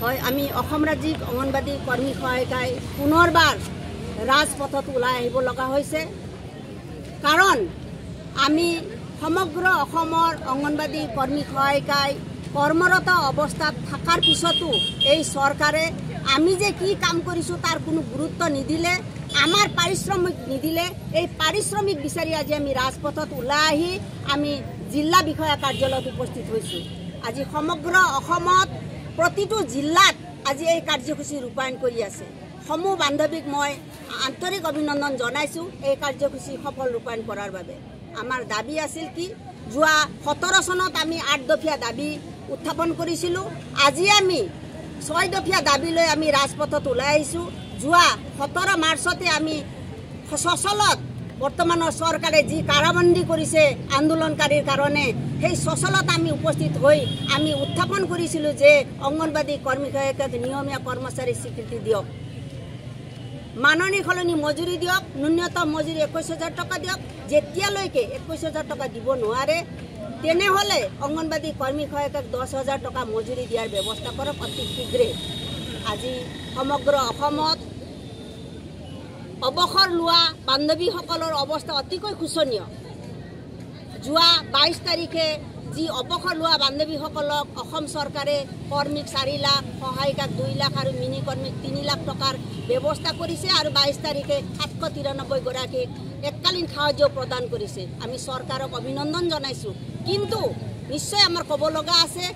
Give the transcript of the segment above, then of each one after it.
হয় আমি অসম ৰাজ্যিক অঙ্গনবাদী কৰ্মী সহায়িকাই পুনৰবাৰ ৰাজপথত ওলাই আহিব লগা হৈছে কাৰণ আমি সমগ্ৰ অসমৰ অঙ্গনবাদী কৰ্মী সহায়িকাই কৰ্মৰত অৱস্থাত থাকাৰ পিছতো এই চৰকাৰে আমি যে কি কাম কৰিছো তাৰ কোনো গুৰুত্ব নিদিলে আমাৰ পাৰিশ্ৰমিক নিদিলে এই পাৰিশ্ৰমিক বিচাৰি আজি আমি ৰাজপথত ওলাই আহি আমি জিলা বিষয়া কাৰ্যালয়ত উপস্থিত হৈছো আজি সমগ্ৰ অসমত প্ৰতিটো জিলাত আজি এই কাৰ্যসূচী ৰূপায়ণ কৰি আছে সমূহ বান্ধৱীক মই আন্তৰিক অভিনন্দন জনাইছো এই কাৰ্যসূচী সফল ৰূপায়ণ কৰাৰ বাবে আমাৰ দাবী আছিল কি যোৱা 17 চনত আমি 8 দফীয়া দাবী উত্থাপন কৰিছিলো আজি আমি 6 দফীয়া দাবী লৈ আমি ৰাজপথত ওলাই আহিছো যোৱা 17 মাৰ্চতে আমি সচলত বৰ্তমানৰ চৰকাৰে যি কাৰাবন্দী কৰিছে আন্দোলনকাৰীৰ কাৰণে সেই সচলত আমি উপস্থিত হৈ আমি উত্থাপন কৰিছিলো যে অঙ্গনবাদী কৰ্মী সহায়িকাক নিয়মীয়া কৰ্মচাৰী স্বীকৃতি দিয়ক মাননি খলনি মজুৰি দিয়ক ন্যূনতম মজুৰি 21000 টকা দিয়ক যেতিয়ালৈকে 21000 টকা দিব নোৱাৰে তেনেহলে অঙ্গনবাদী কৰ্মী সহায়িকাক 10000 টকা মজুৰি দিয়াৰ ব্যৱস্থা কৰক অতি শীঘ্ৰে আজি সমগ্ৰ অসমত অৱসৰ লোৱা বান্ধৱীসকলৰ অৱস্থা অতিকৈ শোচনীয় যোৱা 22 তাৰিখে যি অৱসৰ লোৱা বান্ধৱীসকলক অসম চৰকাৰে কৰ্মীক 4 লাখ সহায়িকাক 2 লাখ আৰু মিনি কৰ্মীক 3 লাখ টকাৰ ব্যৱস্থা কৰিছে আৰু 22 তাৰিখে 793 গৰাকীক এককালীন সাহায্য প্ৰদান কৰিছে আমি চৰকাৰক অভিনন্দন জনাইছো কিন্তু নিশ্চয় আমাৰ ক'ব লগা আছে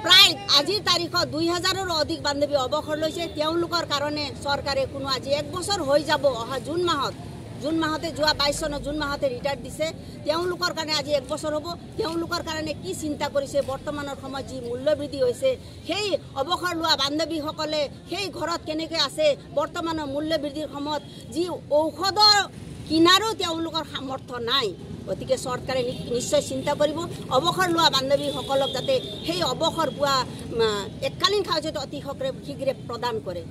প্ৰায় আজিৰ তাৰিখত 2000ৰো অধিক বান্ধৱী অৱসৰ লৈছে তেওঁলোকৰ কাৰণে চৰকাৰে কোনো আজি 1 বছৰ হৈ যাব অহা জুন মাহতে যোৱা 22 চনৰ জুন মাহতে ৰিটায়াৰ দিছে তেওঁলোকৰ কাৰণে আজি 1 বছৰ হ'ব তেওঁলোকৰ কাৰণে কি চিন্তা কৰিছে বৰ্তমানৰ সময়ত যি মূল্যবৃদ্ধি হৈছে সেই অৱসৰ লোৱা বান্ধৱীসকলে সেই ঘৰত কেনেকৈ আছে বৰ্তমানৰ মূল্যবৃদ্ধিৰ সময়ত যি ঔষধৰ কিনাৰো তেওঁলোকৰ সামৰ্থ্য নাই গতিকে চৰকাৰে নিশ্চয় চিন্তা কৰিব অৱসৰ লোৱা বান্ধৱীসকলক যাতে সেই অৱসৰ পোৱা এককালীন সাহায্যটো অতি শীঘ্ৰে প্ৰদান কৰে।